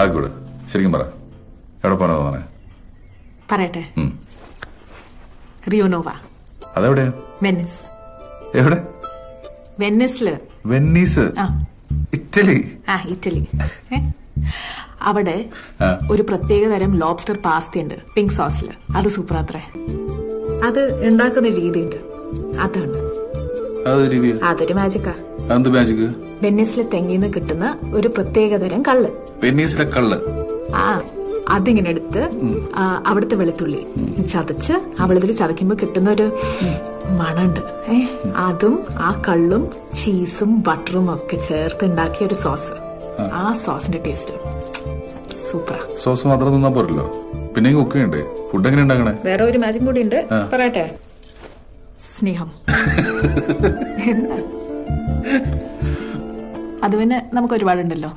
ആയിക്കോട്ടെ, ശരിക്കും പറ, എവിടെ പോകാനാ തോന്നണേ? പറയട്ടെ. റിയോനോവ. അതെവിടെയാ? വെനിസ്. എവിടെ? വെനിസില്. വെനീസ്? ഇറ്റലി? ഇറ്റലി. അവിടെ ഒരു പ്രത്യേക തരം ലോബ്സ്റ്റർ പാസ്ത ഉണ്ട്, പിങ്ക് സോസില്. അത് സൂപ്പർ അത്രേ. അത് ഉണ്ടാക്കുന്ന രീതിയുണ്ട്, അതാണ്. അതൊരു മാജിക്കാ. എന്ത് മാജിക്? വെനീസിലെ തെങ്ങിന്ന് കിട്ടുന്ന ഒരു പ്രത്യേക തരം കള്ള്. വെനീസിലെ കള്ള്? അതിങ്ങനെ എടുത്ത് അവിടുത്തെ വെളുത്തുള്ളി ചതച്ച് ആ വെളുത്തുള്ളി ചതയ്ക്കുമ്പോ കിട്ടുന്ന ഒരു മണുണ്ട്. അതും ആ കള്ളും ചീസും ബട്ടറും ഒക്കെ ചേർത്ത് ഉണ്ടാക്കിയ ഒരു സോസ്. ആ സോസിന്റെ ടേസ്റ്റ് സൂപ്പറാ. സോസ് മാത്രം തിന്നാ പോരല്ലോ, പിന്നെ കുക്ക് ചെയ്യണ്ടേ? ഫുഡ് എങ്ങനെ ഉണ്ടാക്കണേ? വേറെ ഒരു മാജിക് കൂടി ഉണ്ട്, പറയട്ടെ. സ്നേഹം. അത് പിന്നെ നമുക്ക് ഒരുപാടുണ്ടല്ലോ.